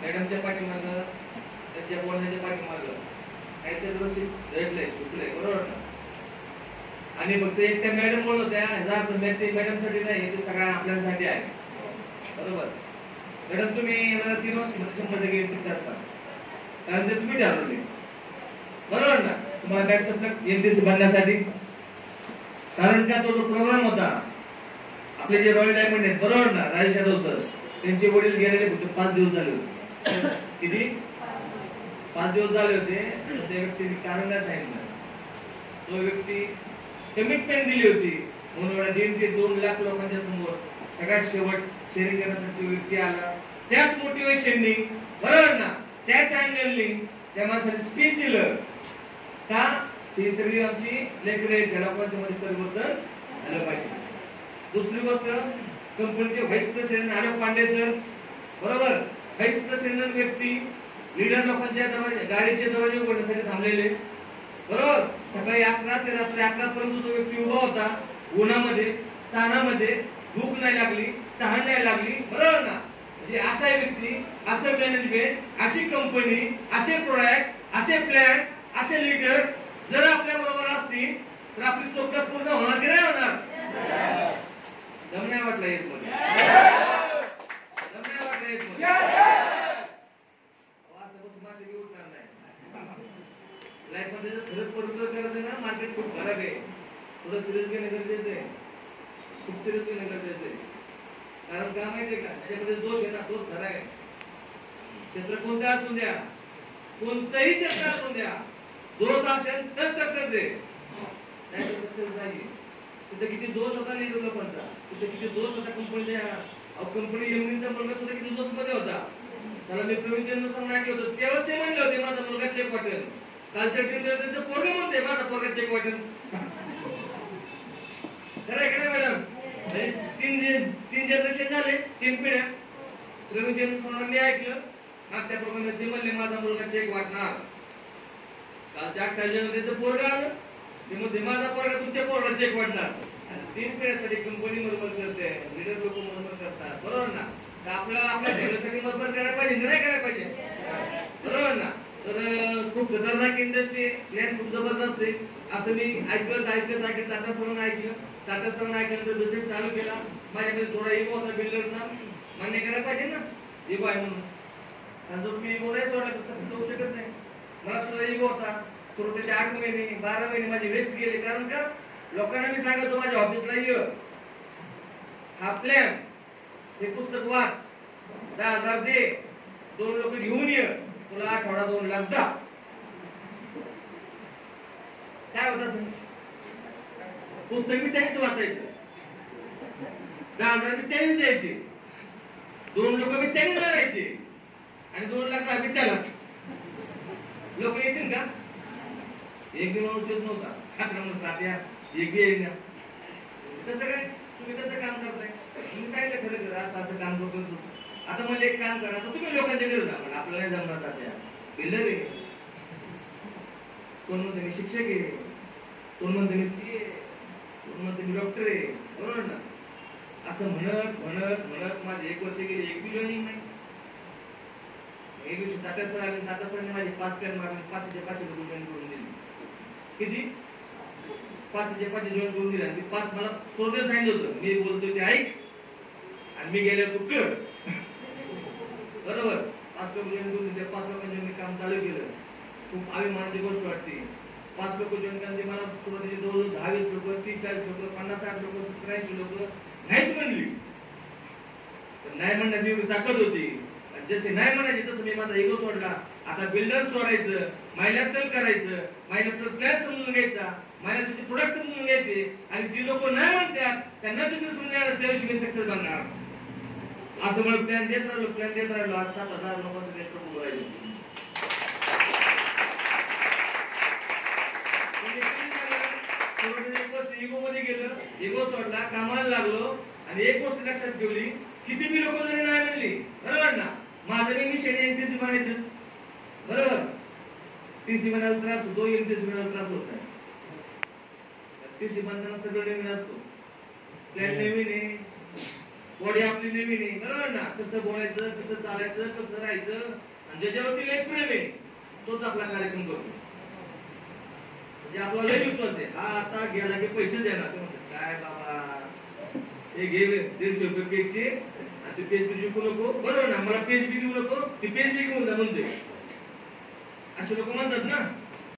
मॅडमच्या पाठीमागं त्याच्या बोलण्याच्या पाठीमागं काहीतरी व्यवस्थित घडलंय चुकलंय, बरोबर ना? आणि फक्त एक त्या मॅडम बोलत होत्या, ते मॅडमसाठी नाही, ते सगळ्या आपल्यासाठी आहे, बरोबर? मॅडम तुम्ही 3 वर्ष 100% एमपीसी असता, कारण ते तुम्ही ठरवले, बरोबर ना? तुम्हाला काय तपलं एमपीसी बनण्यासाठी, कारण का तो प्रोग्राम होता आपले जे रॉयल डायमंड आहेत, बरोबर ना? राजेश यादव सर, त्यांचे वडील गेलेले फक्त 5 दिवस झाले होते. किती? 5 दिवस झाले होते. त्या व्यक्तीने कारण काय सांगितलं, तो व्यक्ती कमिटमेंट दिली होती म्हणून 1.5 ते 2 लाख लोकांच्या समोर सगळ्यात शेवट शेअरिंग करण्यासाठी व्यक्ती आला. त्याच मोटिवेशननी, बरोबर ना, त्याच अँगलनी त्या माणसाने स्पीच दिलं का ही सगळी आमची लेकरं आहेत, त्या लोकांच्या मध्ये परिवर्तन झालं पाहिजे. दुसरी गोष्ट, कंपनीचे vice president Alok Pande sir, बरोबर, व्हाईस प्रेसिडेंट व्यक्ती लीडर लोकांच्या गाडीचे दरवाजे उघडण्यासाठी थांबलेले, बरोबर. सकाळी 11 ते रात्री 11 पर्यंत तो व्यक्ती उभा होता, उन्हामध्ये तानामध्ये, भूक नाही लागली, तहान नाही लागली, बरोबर ना? म्हणजे असा व्यक्ती, असं मॅनेजमेंट, अशी कंपनी, असे प्रोडक्ट, असे प्लॅन, असे लीडर जर आपल्या बरोबर असतील तर आपली स्वप्न पूर्ण होणार की नाही होणार? दम नाही वाटला येस मध्ये, दम नाही वाटला येस मध्ये, असं बसून मासे घेऊन उठणार नाही. लाईफ मध्ये जर खरंच परिवर्तन करायचं ना, मार्केट खूप खराब आहे, थोडं सिरियस घेणं गरजेचं आहे, खूप सिरियस घेणं गरजेचं आहे. कारण काय माहितीये का, त्याच्यामध्ये दोष आहे ना, तोच खरा आहे. क्षेत्र कोणतं असू द्या, कोणतंही क्षेत्र असू द्या, जोश असेल तर सक्सेस आहे, नाही तर सक्सेस नाही. तिथे किती जोश होता लीडर लोकांचा, तिथे किती जोश होता कंपनीच्या, कंपनी एमडीचा मुलगा सुद्धा किती जोश मध्ये होता. त्याला मी प्रवीण चंद्र सर ऐकलं होतं, तेव्हाच ते म्हणले होते माझा मुलगा चेक वाटेल. कालच्या टीमला त्यांचं पोरगं म्हणते माझा पोरगा चेक वाटेल. खरं आहे का नाही मॅडम? 3 जनरेशन झाले, 3 पिढ्या. प्रवीण चंद्र सरांना मी ऐकलं, मागच्या प्रोग्रामला ते म्हणले माझा मुलगा चेक वाटणार. कालच्या 28 जनरेशनचं पोरगं आलं, ते म्हणते माझा पोरगा तुमच्या पोराला चेक वाटणार. 3 पिढ्यासाठी कंपनी मरमर करते, लीडर लोक मरमर करतात, बरोबर ना? तर आपल्याला आपल्या ध्येयासाठी मरमर करायला पाहिजे, नाही करायला पाहिजे, बरोबर ना? तर खूप खतरनाक इंडस्ट्री, प्लॅन खूप जबरदस्त आहे. असं मी ऐकत टाटा सरांना ऐकलं, टाटा सरांना ऐकल्यानंतर बिझनेस चालू केला. माझ्याकडे थोडा इगो होता बिल्डरचा, मान्य करायला पाहिजे ना, इगो आहे म्हणून. आणि जर मी इगो नाही सोडला तर सक्सेस होऊ शकत नाही. मला सुद्धा इगो होता. सुरुवातीचे 8 महिने 12 महिने माझे वेस्ट गेले. कारण का, लोकांना मी सांगतो माझ्या ऑफिसला ये, हा प्लॅन, हे पुस्तक वाच, 10,000 दे, 2 लोक घेऊन ये, तुला आठवडा 2 लाख दा. काय होत असं, पुस्तक मी त्याच वाचायचं, 10,000 मी त्याने द्यायचे, 2 लोक मी त्याने करायचे, आणि 2 लाख आम्ही त्यालाच. लोक येतील का? एक बी माणूस येत नव्हता. खात्र म्हणतात या एक बी येईल ना. कसं काय तुम्ही कसं काम करताय? तुम्ही सांगितलं खरं खरं असं असं काम करतो. आता म्हणजे एक काम करा, आता तुम्ही लोकांच्या घरी जा, पण आपल्याला नाही जमणार. तात्या बिल्डर आहे, कोण म्हणते मी शिक्षक आहे, कोण म्हणते मी सीए, कोण म्हणते मी डॉक्टर आहे, बरोबर ना? असं म्हणत म्हणत म्हणत माझे 1 वर्ष गेले, एक बी जॉईनिंग नाही. एक दिवशी टाटा सर आले, टाटा सरने माझे 5 प्लॅन मारले, 5चे 5 लोक जॉईन करून दिले. किती? 5चे 5 जॉईन करून दिले. आणि 5 मला थोडं सांगितलं होतं, मी बोलतोय ते ऐक आणि मी गेल्यावर तू कर, बरोबर? 5 लोक जॉईन करून दिले. 5 लोकांचे मी काम चालू केलं. खूप अभिमानाची गोष्ट वाटते. 5 लोक जॉईन केले, मला सुरुवातीचे जवळजवळ 10-20 लोक, 30-40 लोक, 50-60 लोक, 70-80 लोक नाहीच म्हणली. तर नाही म्हणण्याची एवढी ताकद होती. जसे नाही म्हणायचे तसं मी माझा इगो सोडला. आता बिल्डर सोडायचं, मायलॅबचल करायचं, मायलॅबचल प्लॅन समजून घ्यायचा, मायलॅबचे प्रोडक्ट समजून घ्यायचे, आणि जी लोक नाही म्हणतात त्यांना बिझनेस समजणार, त्या दिवशी मी सक्सेस बनणार. असं म्हणून प्लॅन देत राहिलो. आज 7,000 लोकांचं नेटवर्क उभं राहिलं. इगो मध्ये गेलं, इगो सोडला, कामाला लागलो. आणि एक गोष्ट लक्षात ठेवली, किती बी लोक जरी नाही म्हणली, बरोबर ना, माझं मिशन एनटीसी बनायचं, बरोबर? टीसी बनायला त्रास होतो, एनटीसी बनायला त्रास होत नाही. टीसी बनताना सगळं नवीन असतो, प्लॅन नवीन आहे, बॉडी आपली नवीन आहे, बरोबर ना? कसं बोलायचं, कसं चालायचं, कसं राहायचं, आणि ज्याच्यावरती लय प्रेम आहे तोच आपला कार्यक्रम करतो. म्हणजे आपला लय विश्वास आहे, हा आता गेला की पैसे देणार. काय बाबा हे घे 150 रुपये पेजचे, आणि ते पेज बी विकू नको, बरोबर ना? मला पेज बी देऊ नको, ती पेज बी घेऊन जा म्हणते. असे लोक म्हणतात ना.